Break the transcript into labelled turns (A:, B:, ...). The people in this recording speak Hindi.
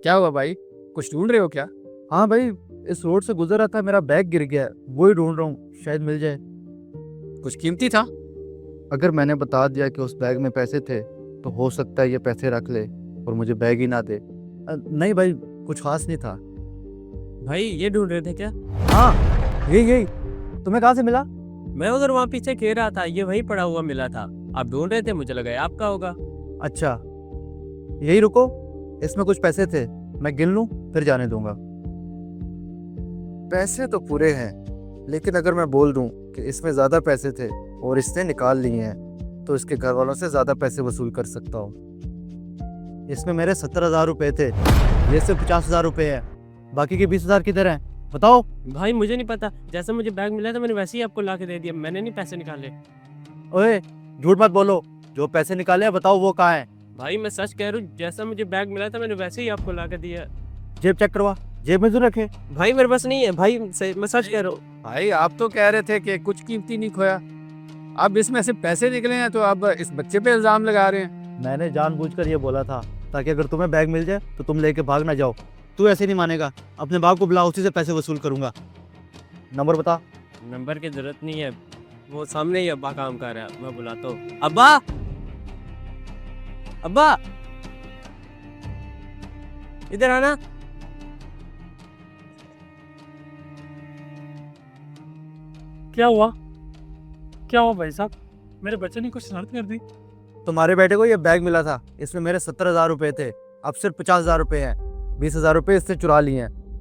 A: क्या हुआ भाई? कुछ ढूंढ रहे हो क्या?
B: हाँ भाई, इस रोड से गुजर रहा था, मेरा बैग गिर गया, वही ढूंढ रहा हूँ, शायद मिल जाए।
A: कुछ कीमती था?
B: अगर मैंने बता दिया कि उस बैग में पैसे थे तो हो सकता है ये पैसे रख ले और मुझे बैग ही ना दे। नहीं भाई, कुछ खास नहीं था।
C: भाई ये ढूंढ रहे थे क्या?
B: हाँ, यही यही। तुम्हें कहाँ से मिला?
C: मैं उधर वहाँ पीछे खेल रहा था, ये वहीं पड़ा हुआ मिला था। आप ढूंढ रहे थे, मुझे लगा ये आपका होगा।
B: अच्छा, यही रुको, इसमें कुछ पैसे थे, मैं गिन लूँ फिर जाने दूंगा। पैसे तो पूरे हैं, लेकिन अगर मैं बोल दूं कि इसमें ज़्यादा पैसे थे और इसने निकाल लिए हैं तो इसके घर वालों से ज़्यादा पैसे वसूल कर सकता हूँ। इसमें मेरे 70,000 रुपये थे, ये सिर्फ 50,000 रुपये है, बाकी के 20,000 किधर हैं बताओ?
C: भाई मुझे नहीं पता, जैसे मुझे बैग मिला था मैंने वैसे ही आपको ला के दे दिया, मैंने नहीं पैसे निकाले।
B: ओए, झूठ मत बोलो, जो पैसे निकाले हैं बताओ वो कहाँ हैं?
C: भाई मैं सच कह रहा हूँ, जैसा मुझे बैग मिला था मैंने वैसे ही आपको ला के दिया।
B: जेब चेक करवा, जेब में जरूर रखे।
C: भाई मेरे पास नहीं है भाई, मैं सच कह रहा हूँ।
A: भाई आप तो कह रहे थे कि कुछ कीमती नहीं खोया, अब इसमें से पैसे निकले हैं तो अब इस बच्चे पे इल्जाम लगा रहे हैं।
B: मैंने जानबूझकर ये बोला था ताकि अगर तुम्हें बैग मिल जाए तो तुम लेके भाग ना जाओ। तू ऐसे नहीं मानेगा, अपने बाप को बुला, उसी से पैसे वसूल करूंगा। नंबर बता।
C: नंबर की जरूरत नहीं है, वो सामने ही अब्बा काम कर रहा है, मैं बुलाता हूँ। अब्बा, अब्बा इधर आना।
D: क्या हुआ? क्या हुआ भाई साहब? मेरे बच्चे ने कुछ शरारत कर दी?
B: तुम्हारे बेटे को ये बैग मिला था, इसमें मेरे 70,000 रुपये थे, अब सिर्फ 50,000 रुपये हैं। 20,000 रुपये इससे चुरा लिए हैं।